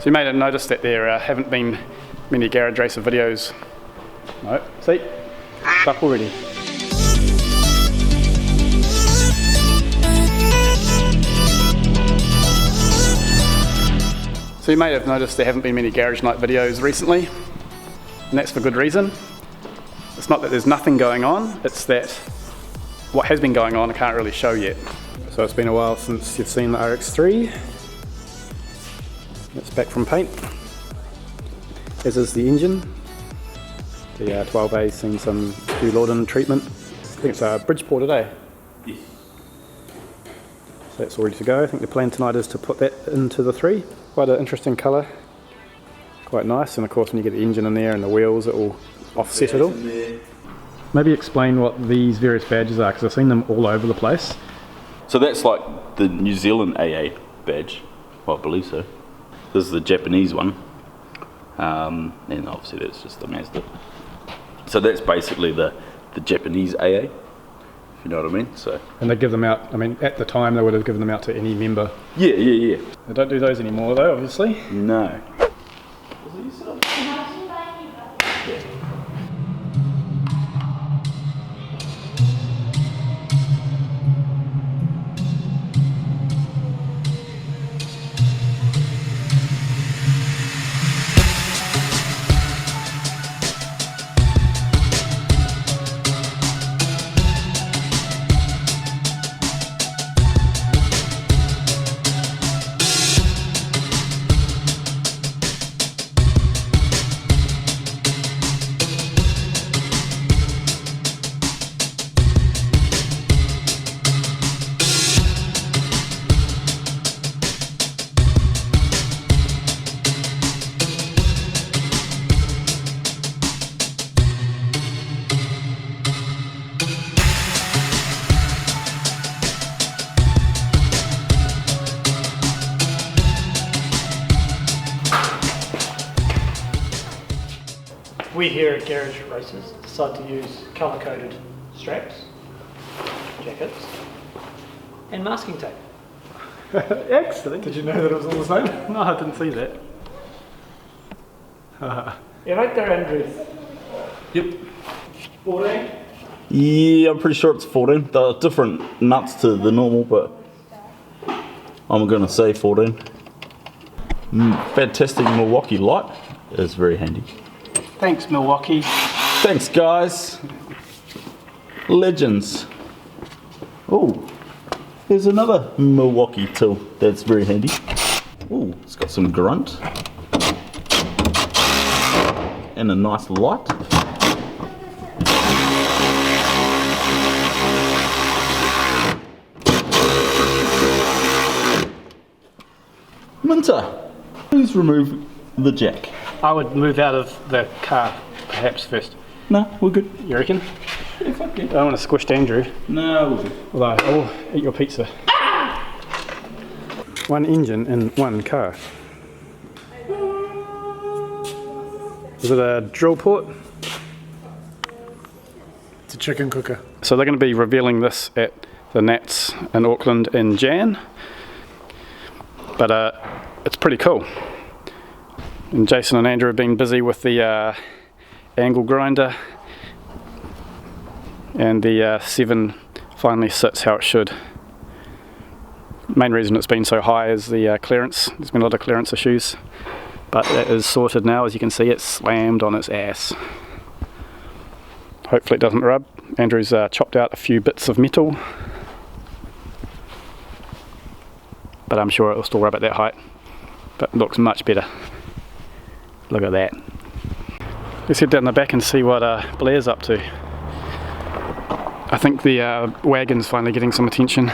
So you may have noticed that there haven't been many garage racer videos. No, see? Up already. So you may have noticed there haven't been many garage night videos recently, and that's for good reason. It's not that there's nothing going on, it's that what has been going on I can't really show yet. So it's been a while since you've seen the RX3. It's back from paint, as is the engine. The 12A's seen some Lorden treatment. I think it's Bridgeport today. Yes. So that's all ready to go. I think the plan tonight is to put that into the 3. Quite an interesting colour, quite nice, and of course when you get the engine in there and the wheels it will offset it all. Maybe explain what these various badges are, because I've seen them all over the place. So that's like the New Zealand AA badge, well, I believe so. This is the Japanese one, and obviously that's just the Mazda. So that's basically the Japanese AA, if you know what I mean. So. And they give them out, I mean at the time they would have given them out to any member. Yeah. They don't do those anymore though, obviously. No. We here at Garage Racers decide to use colour-coded straps, jackets, and masking tape. Excellent. Did you know that it was all the same? No, I didn't see that. Yeah, right there, Andrew. Yep. 14? Yeah, I'm pretty sure it's 14. There are different nuts to the normal, but I'm going to say 14. Fantastic Milwaukee light is very handy. Thanks, Milwaukee. Thanks, guys. Legends. Oh, there's another Milwaukee tool that's very handy. Oh, it's got some grunt. And a nice light. Minter, please remove the jack. I would move out of the car, perhaps, first. No, we're good. You reckon? Yeah, fuck yeah. I don't want to squish Andrew. No, we're good. Although, I'll eat your pizza. One engine in one car. Is it a drill port? It's a chicken cooker. So they're going to be revealing this at the Nats in Auckland in Jan. But it's pretty cool. And Jason and Andrew have been busy with the angle grinder, and the 7 finally sits how it should. Main reason it's been so high is the clearance. There's been a lot of clearance issues, but that is sorted now. As you can see, it's slammed on its ass. Hopefully it doesn't rub. Andrew's chopped out a few bits of metal, but I'm sure it'll still rub at that height, but it looks much better. Look at that. Let's head down the back and see what Blair's up to. I think the wagon's finally getting some attention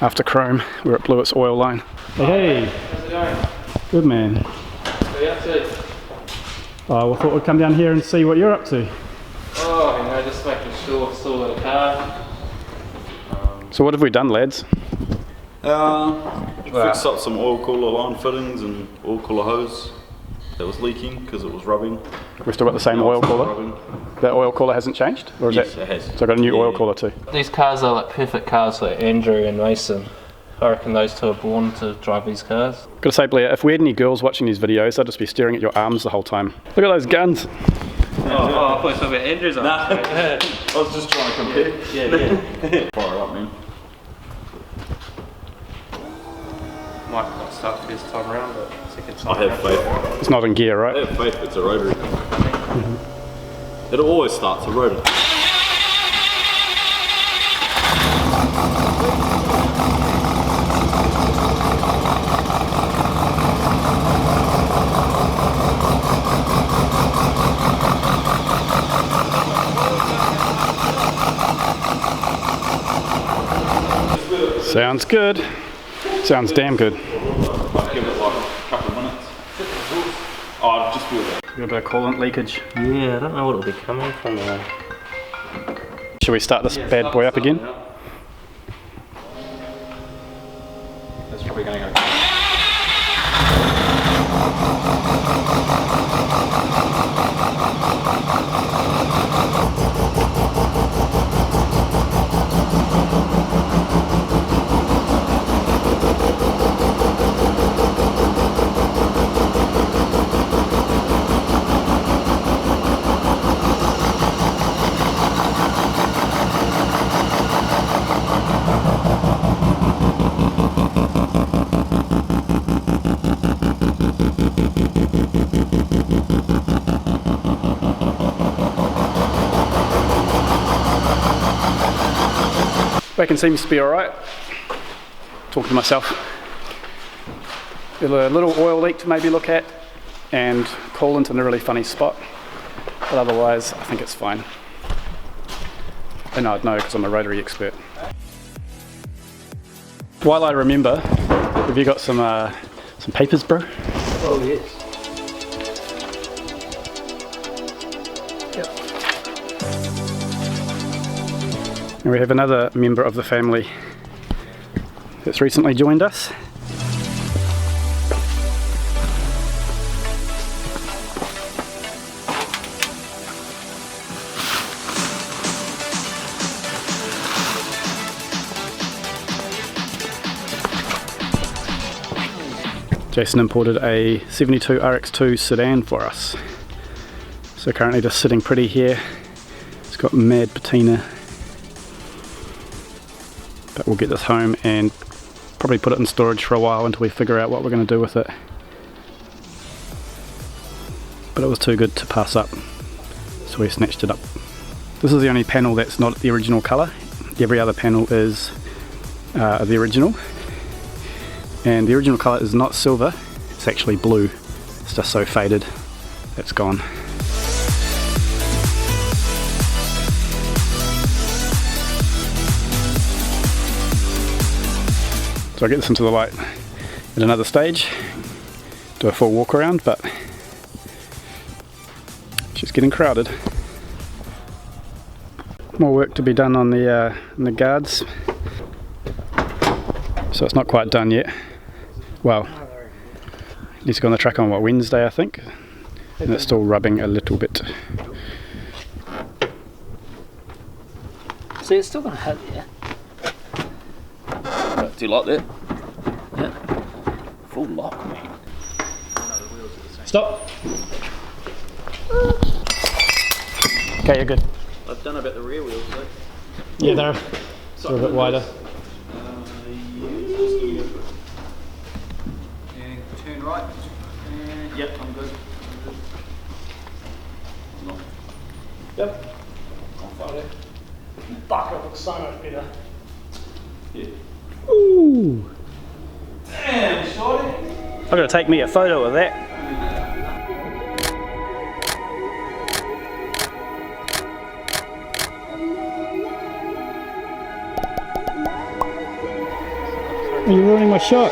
after Chrome, where it blew its oil line. Hey! How's it going? Good man. What are you up to? Oh, I thought we'd come down here and see what you're up to. Oh, you know, just making sure it's still in the car. So what have we done, lads? Fixed up some oil cooler line fittings and oil cooler hose that was leaking because it was rubbing. We've still got the same oil cooler? That oil cooler hasn't changed? Or is Yes, that, it has. So I've got a new oil cooler too? These cars are like perfect cars for Andrew and Mason. I reckon those two are born to drive these cars. Gotta say, Blair, if we had any girls watching these videos, they'd just be staring at your arms the whole time. Look at those guns. Oh, I thought you were talking about Andrew's arms. Nah, I was just trying to compare. Yeah. Fire up, man. Might not start this time around, but second time. I have faith. It's not in gear, I right? have faith it's a rotary. It always starts a rotary. Sounds good. Sounds damn good. I'll give it like a couple of minutes. Oh, just feel that. Got a bit of coolant leakage. Yeah, I don't know what it'll be coming from there. Should we start this bad boy up again? That's probably going to go. Wagon seems to be alright. Talking to myself. Got a little oil leak to maybe look at, and coolant in a really funny spot. But otherwise, I think it's fine. And I'd know because I'm a rotary expert. While I remember, have you got some papers, bro? Oh yes. And we have another member of the family that's recently joined us. Jason imported a 72 RX2 sedan for us. So currently just sitting pretty here. It's got mad patina. But we'll get this home and probably put it in storage for a while until we figure out what we're going to do with it. But it was too good to pass up, so we snatched it up. This is the only panel that's not the original colour. Every other panel is the original. And the original colour is not silver, it's actually blue. It's just so faded, it's gone. So I'll get this into the light at another stage, do a full walk around, but she's getting crowded. More work to be done on the guards, so it's not quite done yet. Well, needs to go on the track on what, Wednesday I think, and it's still rubbing a little bit. See, it's still going to hit, yeah. Do you like that? Yeah. Full lock, man. Stop! Okay, you're good. I've done about the rear wheels though. Yeah, they're a bit wider. And turn right. And yep, I'm good. Yep. Fuck, it looks so much better. Yeah. Ooh! Damn, shorty. I've got to take me a photo of that. You're ruining my shot.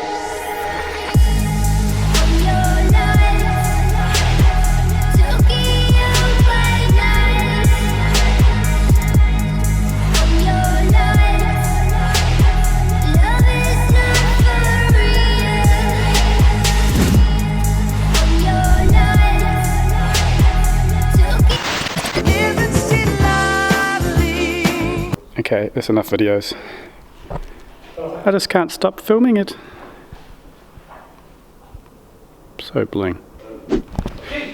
Okay, that's enough videos. I just can't stop filming it. So bling.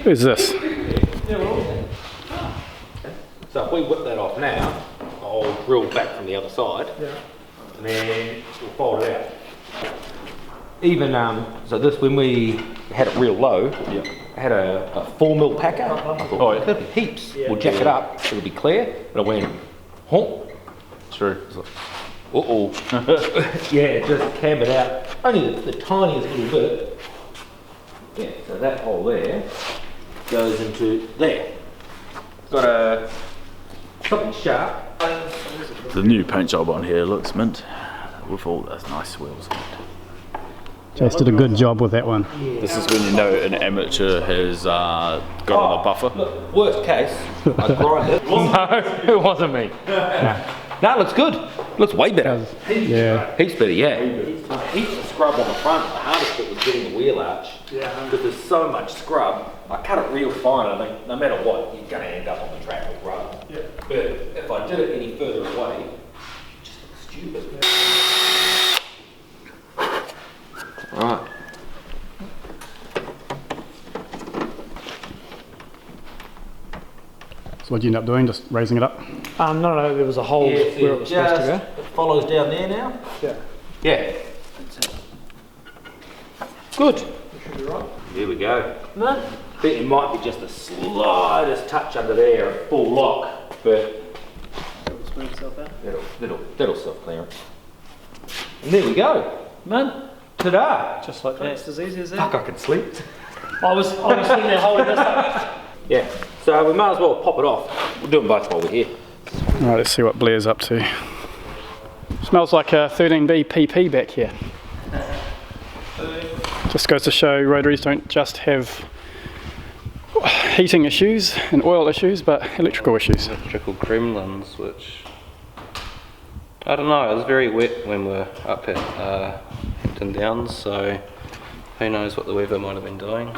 Who's this? So if we whip that off now, I'll drill back from the other side, and then we'll fold it out. Even so this, when we had it real low, I had a 4mm packer. I thought, there'll be heaps. We'll jack it up, it'll be clear. But I went, honk. True. Uh-oh. Yeah, just cam it out. Only the tiniest little bit. Yeah, so that hole there goes into there. Got a something sharp. The new paint job on here looks mint with all those nice wheels on it. Jace did a good job with that one. This is when you know an amateur has got on a buffer. Look, worst case, I grind it. No, it wasn't me. No, it looks good. Looks way better. Yeah. Heaps better, yeah. Heaps of scrub on the front. The hardest bit was getting the wheel arch. Because there's so much scrub. I cut it real fine. I think no matter what, you're going to end up on the track with rubber. But if I did it any further away, it just looks stupid. Right. So what did you end up doing? Just raising it up? No, there was a hole where it was supposed to go. It follows down there now. Yeah. Good. Should be right. Here we go. No. I think it might be just the slightest touch under there, a full lock, but It'll smooth itself out. that'll self-clear it. And there we go. Man, ta-da. Just like that. It's as easy as that. Fuck, I can sleep. I was sitting there holding this up. Yeah, so we might as well pop it off. We'll do them both while we're here. Alright, let's see what Blair's up to. Smells like a 13B PP back here. Just goes to show rotaries don't just have heating issues and oil issues, but electrical issues. Electrical gremlins, which I don't know. It was very wet when we were up at Hampton Downs, so who knows what the weather might have been doing.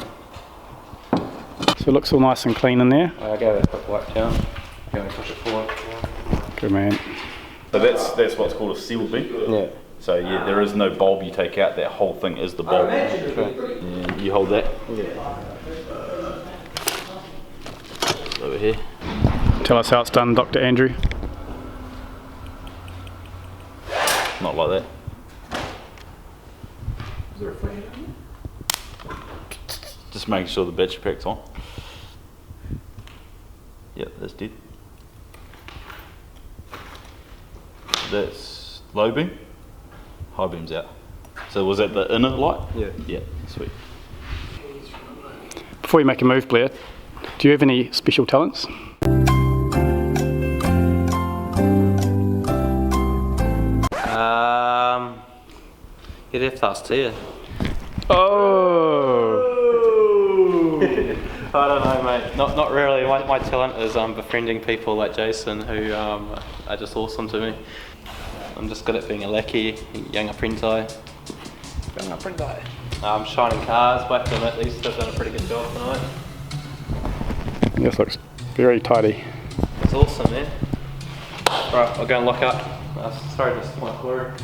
So it looks all nice and clean in there. I gave it a quick wipe down. Go and push it forward. Good man. So that's what's called a seal beam. Yeah. So yeah, there is no bulb you take out. That whole thing is the bulb. Yeah, you hold that. Over here. Tell us how it's done, Dr. Andrew. Not like that. Is there a flash? Just making sure the battery pack's on. Yep, that's dead. That's low beam. High beam's out. So was that the inner light? Yeah. Yeah, sweet. Before you make a move, Blair, do you have any special talents? You'd have to ask Tia. Oh! I don't know, mate. Not really. My talent is befriending people like Jason who are just awesome to me. I'm just good at being a lackey, young apprentice. Shining cars, but I have to admit these have done a pretty good job tonight. This looks very tidy. It's awesome, man. Right, I'll go and lock up. Sorry, just my blur.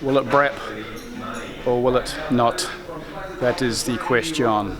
Will it brap or will it not? That is the question.